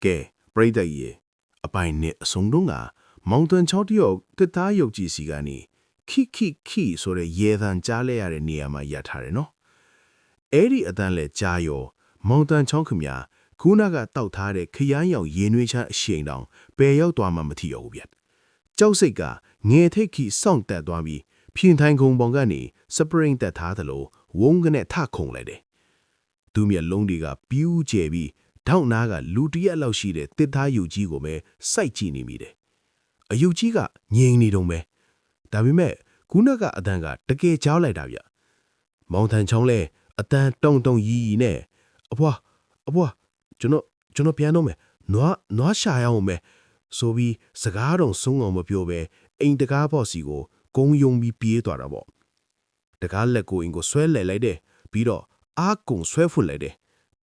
ကဲပရိသတ်ရေအပိုင်နဲ့အစုံတော့ကမောင်တန်ချောင်းတယောက်တစ်သားရုပ်ကြည့်စီကနေခိဆိုတဲ့ရေသံကြားလဲရတဲ့နေရာမှာရပ်ထားတယ်နော်အဲ့ဒီအတန်းလဲကြားရောမောင်တန်ချောင်းခင်ဗျာခုနကတောက်ထားတဲ့ခရမ်းရောင်ရေနွေးချမ်းအရှိန်တောင်ပယ်ရောက်သွားမှမထီရောဘူးဗျကြောက်စိတ်ကငယ်ထိတ်ခိစောင့်တက်သွားပြီးဖြင်းထိုင်ခုံပေါင်ကနေစပရင်တက်ထားသလိုဝုန်းကနေထခုံလိုက်တယ်သူမျက်လုံးတွေကပြူးကျဲပြီးထောက်နားကလူတရက်လောက်ရှိတဲ့တစ်သားယုတ်ကြီးကိုပဲစိုက်ကြည့်နေမိတယ်အယုတ်ကြီးကငြိမ်နေတုံးပဲဒါပေမဲ့ခုနကအတန်းကတကယ်ကြောက်လိုက်တာဗျမောင်ထန်ချောင်းလဲအတန်းတုံရီနဲ့အဖွာကျွန်တော်ပြန်တော့မယ်နွားရှာရအောင်မယ်ဆိုပြီးစကားတော့ဆုံးအောင်မပြောပဲအိမ်တကားပေါ့စီကိုကုန်းယုံပြီးပြေးသွားတာပေါ့တကားလက်ကိုအိမ်ကိုဆွဲလဲလိုက်တယ်ပြီးတော့အားကုံဆွဲဖွင့်လိုက်တယ်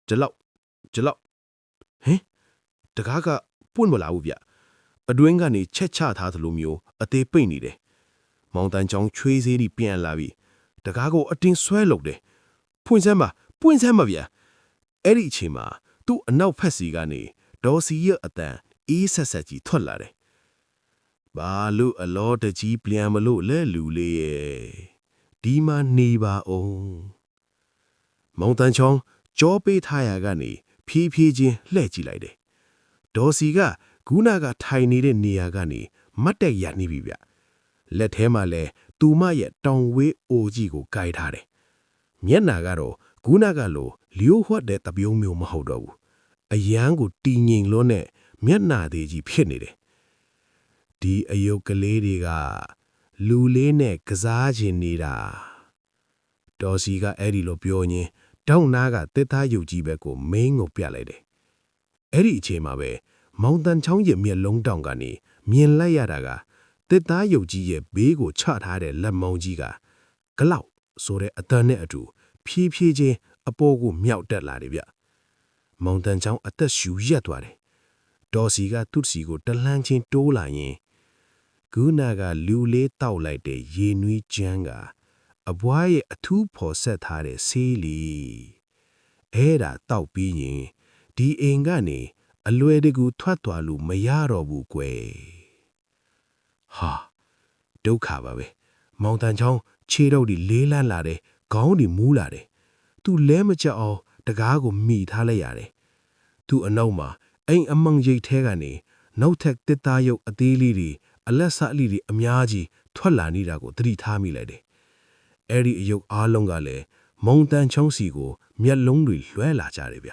ဂျလောက်ဟင်တကားကပွင့်မလာဘူးဗျအတွင်းကနေချက်ချထားသလိုမျိုးအသေးပိတ်နေတယ်မောင်တန်ချောင်းချွေးစေးပြီးပြန်လာပြီးတကားကိုအတင်းဆွဲလုပ်တယ်ဖွင့်စမ်းပါဗျအဲ့ဒီအချိန်မှာသူ့အနောက်ဖက်စီကနေဒေါ်စီရဲ့အတန်အေးဆက်ကြီးထွက်လာတယ်ဘာလို့အလောတကြီးပြန်မလို့လဲလူလေးရဲ့ဒီမှာနေပါအောင်မောင်တန်ချောင်းကြောပေးထားရကနေဖြည်းချင်းလှည့်ကြည့်လိုက်တယ်ဒေါ်စီကခုနကထိုင်နေတဲ့နေရာကနေမတ်တက်ရနေပြီဗျလက်ထဲမှာလဲသူမရဲ့တောင်ဝေးအိုကြီးကိုကိုင်ထားတယ်မျက်နာကတော့ခုနကလိုလျိုးဝှက်တဲ့တပြုံးမျိုးမဟုတ်တော့ဘူးအရန်ကိုတီငိမ်လွန်းနဲ့မျက်နာသေးကြီးဖြစ်နေတယ်ဒီအယုတ်ကလေးတွေကလူလေးနဲ့ကစားချင်နေတာဒေါ်စီကအဲ့ဒီလိုပြောရင်းတောင်းနာကတစ်သားယုတ်ကြီးဘက်ကိုမင်းကိုပြလိုက်တယ်အဲ့ဒီအချိန်မှာပဲမောင်တန်ချောင်းရဲ့မျက်လုံးတောင်ကနေမြင်လိုက်ရတာကတစ်သားယုတ်ကြီးရဲ့ဘေးကိုချထားတဲ့လက်မောင်းကြီးကဂလောက်ဆိုတဲ့အတန်းနဲ့အတူဖြည်းချင်းအပေါ်ကိုမြောက်တက်လာတယ်ဗျမောင်တန်ချောင်းအသက်ရှူရက်သွားတယ်ဒေါ်စီကသူ့စီကိုတလှမ်းချင်းတိုးလာရင်ခုနကလူလေးတောက်လိုက်တဲ့ရေနွေးချမ်းကအဘွားရဲ့အထူးဖော်ဆက်ထားတဲ့ဆေးလီအဲ့ဒါတောက်ပြီးရင်ဒီအိမ်ကနေအလွယ်တကူထွက်သွားလို့မရတော့ဘူးကွယ်ဟာဒုက္ခပါပဲမောင်တန်ချောင်းခြေတော့ဒီလေးလန်းလာတယ်ခေါင်းဒီမူးလာတယ်သူလဲမကြအောင်တကားကိုမိထားလိုက်ရတယ်သူအနောက်မှာအိမ်အမုံရိတ်ထဲကနေနောက်ထပ်တစ်သားရုပ်အသေးလေးတွေအလက်စအလိတွေအများကြီးထွက်လာနေတာကိုသတိထားမိလိုက်တယ်အဲ့ဒီအယုတ်အားလုံးကလည်းမောင်တန်ချောင်းစီကိုမျက်လုံးတွေလွှဲလာကြတယ်ဗျ